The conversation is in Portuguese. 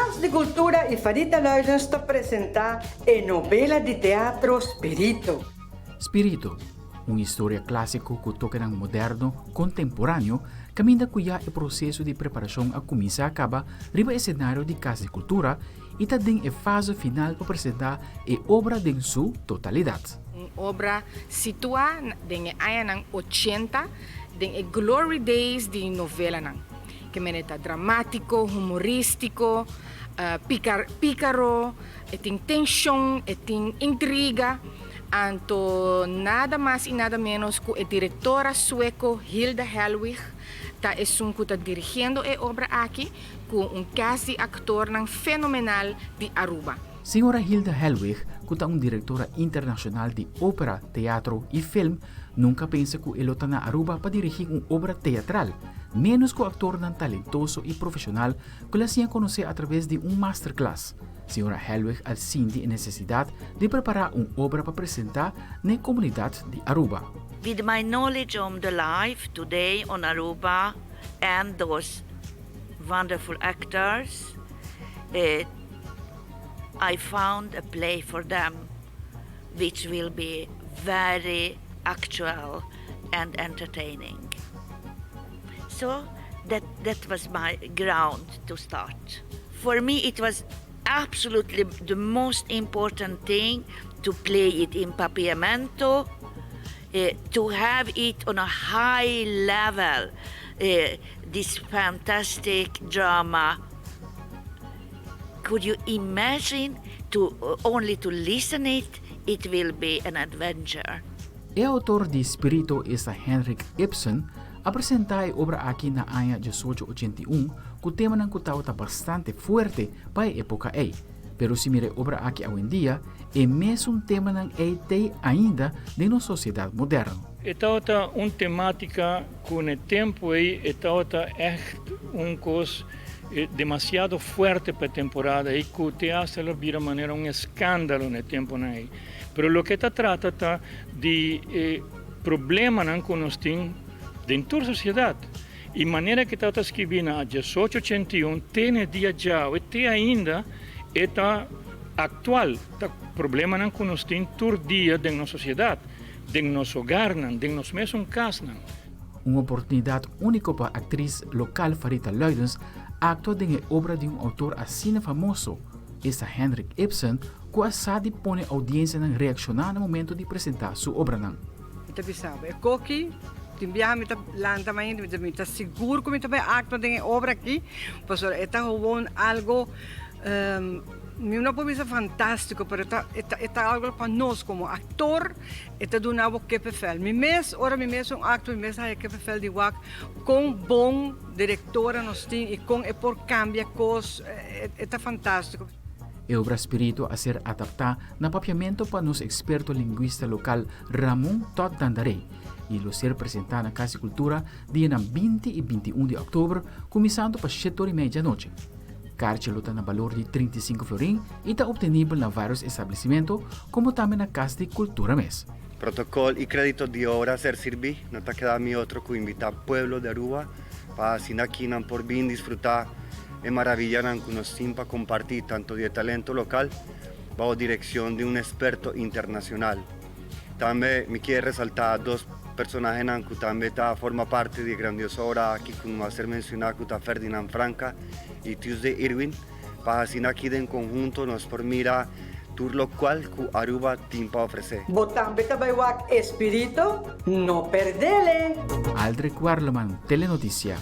Casa de Cultura e Farita Luijens te presenta a novela de teatro Spirito. Spirito, uma história clássica que toca no moderno, contemporâneo, caminha cuya o processo de preparação a começar a acabar riba o cenário de Casa de Cultura e também a fase final para apresentar a obra em sua totalidade. Obra situa em anos 80, em glory days de novela nang. Que meneta dramático, humorístico, pícaro, tem tensão, tem intriga. Anto nada mais e nada menos que a diretora sueco Hilda Hellwig está dirigindo a obra aqui com cast de ator fenomenal de Aruba. Senhora Hilda Hellwig, que é uma diretora internacional de ópera, teatro e filme, nunca pensa que ela está na Aruba para dirigir uma obra teatral, menos que o ator talentoso e profissional que ela se conhece através de um masterclass. Senhora Hellwig sente a necessidade de preparar uma obra para apresentar na comunidade de Aruba. With my knowledge of the life today on Aruba and those wonderful actors, I found a play for them which will be very actual and entertaining. So that was my ground to start. For me it was absolutely the most important thing to play it in papiamento, to have it on a high level, this fantastic drama. Could you imagine only to listen it will be an adventure. O autor de Spirito é Henrik Ibsen, apresentar a obra aqui na ano 1881, que o tema não está bastante forte para a época aí. Pero se mira a obra aqui hoje em dia, é mesmo um tema que tem ainda na nossa sociedade moderna. Esta é uma temática que no tempo aí é coisa demasiado forte para a temporada e que o teatro vira maneira um escândalo no tempo aí. Pero o que trata de problema que nós temos dentro da sociedade. E maneira que está escrevendo a 1881 tem dia já e tem ainda está atual. O problema que nós temos todo dia na nossa sociedade, no nosso hogar, no nosso mesmo casa. Uma oportunidade única para a atriz local Farita Luijens actuar em obra de um autor assim famoso, essa Henrik Ibsen, que a SADI põe a audiência a reaccionar no momento de apresentar sua obra. Você sabe, é coqui. Timbihan mita lanta main mita seguro que mita vai acto de obra aqui, pois está gewoon algo não pode ser fantástico, pero está algo para nós como actor, está do novo que papel. Mi mes um acto, mi mes hay que papel de wak com bom diretora nós tem e com por cambia cos, está fantástico. A obra Spirito a ser adaptada na papiamento para nos experto linguista local Ramon Todd Dandaré e lo ser apresentado na Casa de Cultura dia 20 e 21 de outubro, começando para 7h30 da noite. Carche luta na valor de 35 florin e está obtenível na vários estabelecimentos, como também na Casa de Cultura Mes. Protocolo e crédito de obra a ser servido, não está quedando mi outro que invitar pueblo de Aruba para assim aqui não por bem desfrutar e maravilhar que nos tem para compartir tanto de talento local bajo dirección de un experto internacional. También me quiero resaltar dos personajes que también forman parte de grandiosa obra aquí, como va a ser mencionado que está Ferdinand Franca y Tuesday Irwin, para así aquí en conjunto nos por mira tour local que Aruba tiene para ofrecer. Botambe tabaywak espirito, no perdele. Aldrich Warleman, Telenoticia.